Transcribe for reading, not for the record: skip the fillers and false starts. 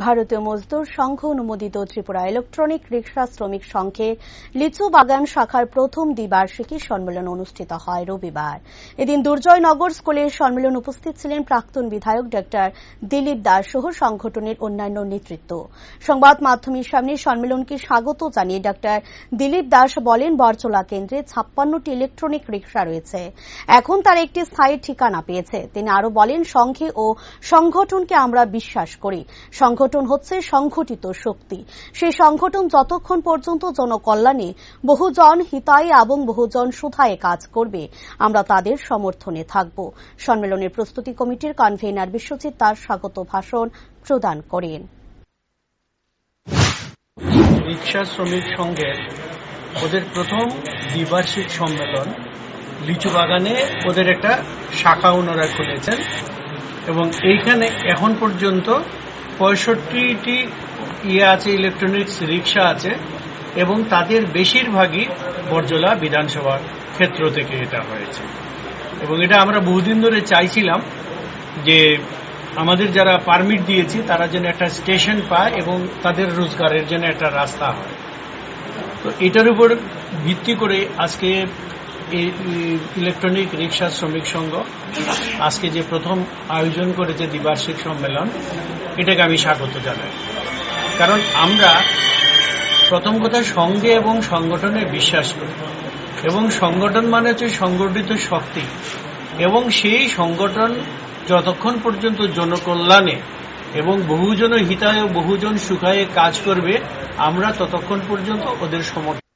ভারতীয় মজদুর সংঘ অনুমোদিত ত্রিপুরা ইলেকট্রনিক রিক্সা শ্রমিক সংঘের লিচু বাগান শাখার প্রথম দ্বিবার্ষিকী সম্মেলন অনুষ্ঠিত হয় রবিবার। এদিন দুর্জয়নগর স্কুলের সম্মেলন উপস্থিত ছিলেন প্রাক্তন বিধায়ক ডক্টর দিলীপ দাস সহ সংগঠনের অন্যান্য নেতৃত্ব। সংবাদ মাধ্যমের সামনে সম্মেলনকে স্বাগত জানিয়ে ডক্টর দিলীপ দাস বলেন, বরচলা কেন্দ্রে 56টি ইলেকট্রনিক রিক্সা রয়েছে, এখন তার একটি স্থায়ী ঠিকানা পেয়েছে। তিনি আরো বলেন, সংঘে ও সংগঠনকে আমরা বিশ্বাস করি। সংগঠন হচ্ছে সংগঠিত শক্তি। সেই সংগঠন যতক্ষণ পর্যন্ত জনকল্যাণে, বহুজন হিতায় এবং বহুজন সুধায়ে কাজ করবে, আমরা তাদের সমর্থনে থাকব। সম্মেলনের প্রস্তুতি কমিটির কনভেনার বিশ্বজিৎ দাস স্বাগত ভাষণ প্রদান করেন। রিক্সা শ্রমিক সংঘের ওদের প্রথম দ্বিবার্ষিক সম্মেলন লিচু বাগানে ওদের একটা শাখা ওনারা খুলেছেন এবং এইখানে এখন পর্যন্ত 65টি আছে ইলেকট্রনিক্স রিক্সা আছে এবং তাদের বেশিরভাগই বরজলা বিধানসভার ক্ষেত্র থেকে এটা হয়েছে। এবং এটা আমরা বহুদিন ধরে চাইছিলাম যে আমাদের যারা পারমিট দিয়েছি তারা যেন একটা স্টেশন পায় এবং তাদের রোজগারের জন্য একটা রাস্তা হয়। তো এটার উপর ভিত্তি করে আজকে ইলেকট্রনিক রিক্সা শ্রমিক সংঘ আজকে যে প্রথম আয়োজন করেছে দ্বিবার্ষিক সম্মেলন, এটাকে আমি স্বাগত জানাই। কারণ আমরা প্রথম কথা সংঘে এবং সংগঠনে বিশ্বাস করি এবং সংগঠন মানে হচ্ছে সংগঠিত শক্তি এবং সেই সংগঠন যতক্ষণ পর্যন্ত জনকল্যাণে এবং বহুজন হিতায় ও বহুজন সুখায়ে কাজ করবে, আমরা ততক্ষণ পর্যন্ত ওদের সমর্থন